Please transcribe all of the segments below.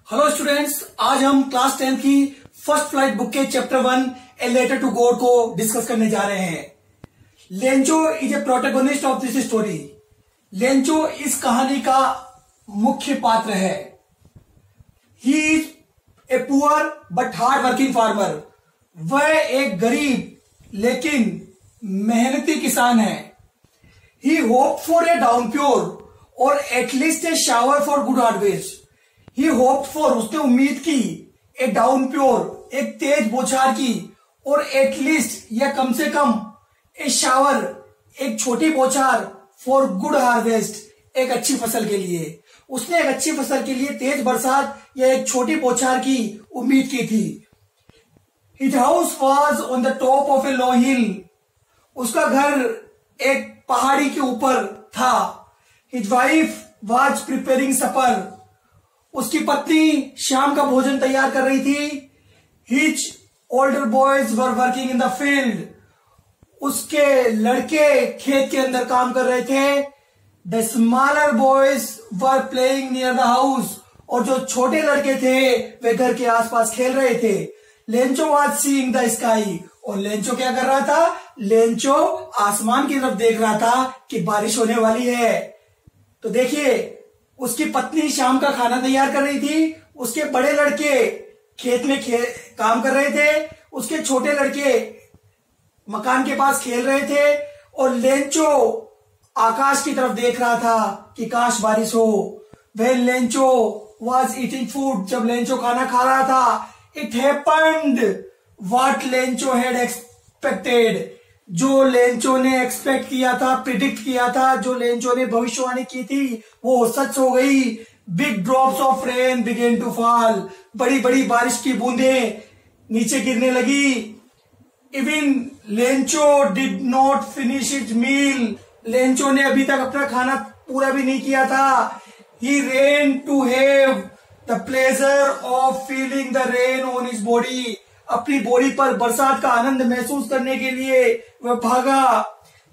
Hello students, आज हम class 10 की फर्स्ट फ्लाइट बुक के chapter 1 a letter to God को डिस्कस करने जा रहे हैं। Lencho is a protagonist of this story. Lencho इस कहानी का मुख्य पात्र है। He is a poor but hard working farmer. वह एक गरीब लेकिन मेहनती किसान है। ही होप फॉर ए डाउनप्योर और at least A shower for good harvest. He hoped for, उसने उम्मीद की, ए डाउन प्योर, एक तेज बौछार की, और एटलीस्ट या कम से कम ए शावर, एक छोटी बौछार, फॉर गुड हार्वेस्ट, एक अच्छी फसल के लिए। उसने एक अच्छी फसल के लिए तेज बरसात या एक छोटी बौछार की उम्मीद की थी। His house was on the top of a low hill. उसका घर एक पहाड़ी के ऊपर था। His wife was preparing supper. उसकी पत्नी शाम का भोजन तैयार कर रही थी। His older boys were working in the field. उसके लड़के खेत के अंदर काम कर रहे थे। The smaller boys were playing near the house. और जो छोटे लड़के थे वे घर के आसपास खेल रहे थे। Lencho was seeing the sky. और लेंचो क्या कर रहा था? लेंचो आसमान की तरफ देख रहा था कि बारिश होने वाली है। तो देखिए, उसकी पत्नी शाम का खाना तैयार कर रही थी। उसके बड़े लड़के खेत में काम कर रहे थे। उसके छोटे लड़के मकान के पास खेल रहे थे। और लेंचो आकाश की तरफ देख रहा था कि काश बारिश हो। वह लेंचो वॉज ईटिंग फूड। जब लेंचो खाना खा रहा था, it happened what Lencho had expected. जो लेंचो ने एक्सपेक्ट किया था, प्रिडिक्ट किया था, जो लेंचो ने भविष्यवाणी की थी, वो सच हो गई। Big drops of rain began to fall. बड़ी बड़ी बारिश की बूंदें नीचे गिरने लगी। Even Lencho did not finish his meal. Lencho ने अभी तक अपना खाना पूरा भी नहीं किया था। He ran to have the pleasure of feeling the rain on his body. अपनी बॉडी पर बरसात का आनंद महसूस करने के लिए वह भागा।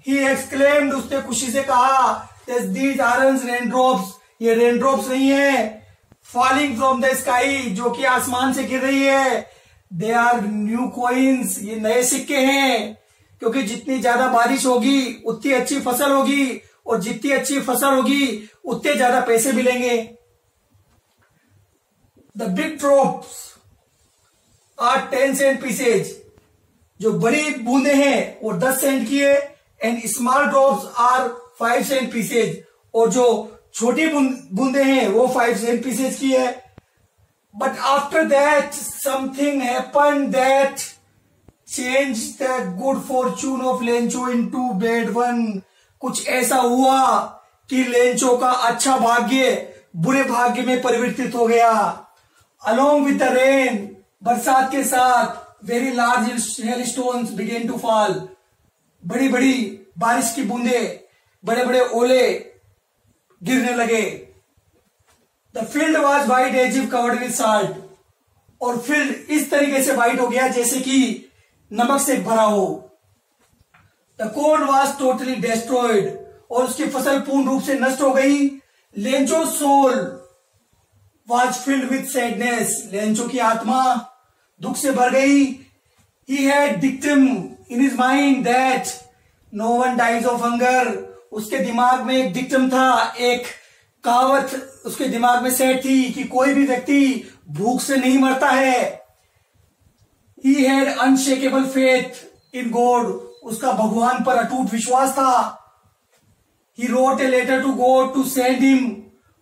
ही एक्सक्लेम्ड, उसने खुशी से कहा, दीज आरंस रेनड्रॉप्स। ये रेनड्रॉप्स नहीं है फॉलिंग फ्रॉम द स्काई, जो कि आसमान से गिर रही है। दे आर न्यू कॉइन्स, ये नए सिक्के हैं। क्योंकि जितनी ज्यादा बारिश होगी उतनी अच्छी फसल होगी, और जितनी अच्छी फसल होगी उतने ज्यादा पैसे मिलेंगे। The big drops are 10 cent pieces. जो बड़ी बूंदे हैं वो 10 सेंट की है। And small drops are 5 cent pieces. और जो छोटी बूंदे हैं वो 5 सेंट पीसेज की है। But after that something happened that change the good Fortune of Lencho into bad one. कुछ ऐसा हुआ कि लेंचो का अच्छा भाग्य बुरे भाग्य में परिवर्तित हो गया। अलोंग विद द रेन, बरसात के साथ, very large hailstones began to fall. बड़ी बड़ी बारिश की बूंदे, बड़े बड़े ओले गिरने लगे। The field was white as if covered with salt. और फील्ड इस तरीके से वाइट हो गया जैसे कि नमक से भरा हो। The corn was totally destroyed. और उसकी फसल पूर्ण रूप से नष्ट हो गई। Lencho soul was filled with sadness. Lencho की आत्मा दुख से भर गई। He had dictum in his mind that no one dies of hunger. उसके दिमाग में एक डिक्टम था, एक कहावत उसके दिमाग में सेट थी कि कोई भी व्यक्ति भूख से नहीं मरता है। He had unshakable faith in God. उसका भगवान पर अटूट विश्वास था। He wrote a letter to God to send him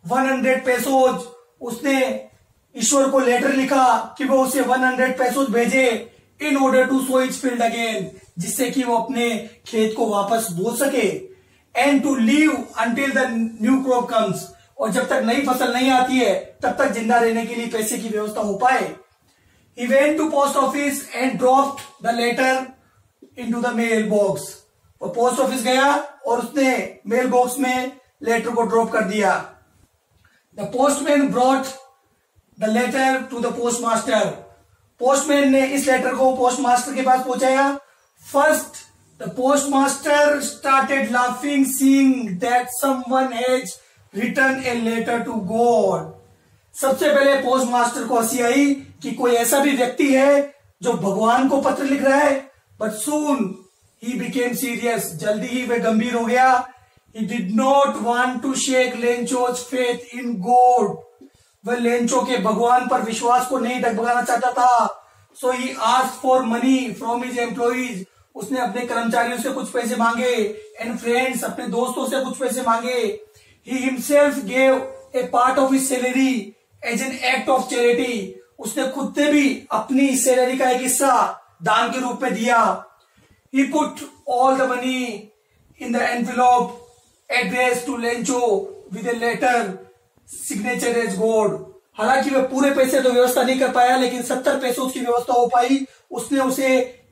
100 pesos. उसने ईश्वर को लेटर लिखा कि वो उसे 100 पैसों भेजे in order to sow its field again, जिससे कि वो अपने खेत को वापस बो सके। And to live until the new crop comes. और जब तक नई फसल नहीं आती है तब तक जिंदा रहने के लिए पैसे की व्यवस्था हो पाए। He went to post office and dropped the letter into the mail box. वो पोस्ट ऑफिस गया और उसने मेल बॉक्स में लेटर को ड्रॉप कर दिया। The postman brought the letter to the postmaster. Postman ने इस लेटर को पोस्टमास्टर के पास पहुंचाया। First the postmaster started laughing seeing that someone has written a letter to God. सबसे पहले पोस्ट मास्टर को हंसी आई कि कोई ऐसा भी व्यक्ति है जो भगवान को पत्र लिख रहा है, but soon he became serious, जल्दी ही वह गंभीर हो गया। He did not want to shake लेंचो's faith in God. वह लेंचो के भगवान पर विश्वास को नहीं डगमगाना चाहता था। So he asked for money from his employees. उसने अपने कर्मचारियों से कुछ पैसे मांगे, and friends, अपने दोस्तों से कुछ पैसे मांगे। He himself gave a part of his salary as an act of charity. उसने खुद से भी अपनी सैलरी का एक हिस्सा दान के रूप में दिया। He put all the money in the envelope addressed to Lencho with a letter signature as God. हालांकि वह पूरे पैसे तो व्यवस्था नहीं कर पाया, लेकिन 70 पैसों की व्यवस्था हो पाई। उसने उसे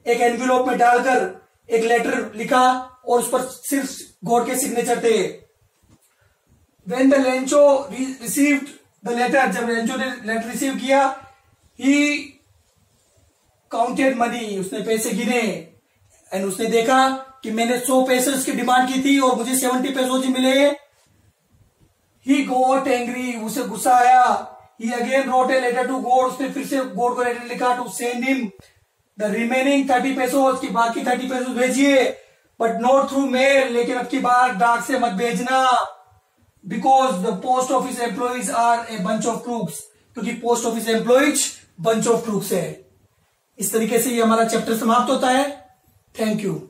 एक एनवेलोप में डालकर एक लेटर लिखा और उस पर सिर्फ गॉड के सिग्नेचर थे। When the Lencho received the letter, जब लेंचो ने लेटर रिसीव किया, he counted money, उसने पैसे गिने, एंड उसने देखा कि मैंने 100 पैसे की डिमांड की थी और मुझे 70 पैसों ही मिले। He got angry, उसे गुस्सा आया। He again wrote a letter to God, उसने फिर से गॉड को लेटर लिखा to send him the remaining 30 पैसों, की बाकी 30 पैसों भेजिए, but not through mail, लेकिन अब की बार डाक से मत भेजना, because the post office employees are a bunch of crooks, क्योंकि post office employees bunch of crooks है। इस तरीके से ये हमारा चैप्टर समाप्त होता है। Thank you.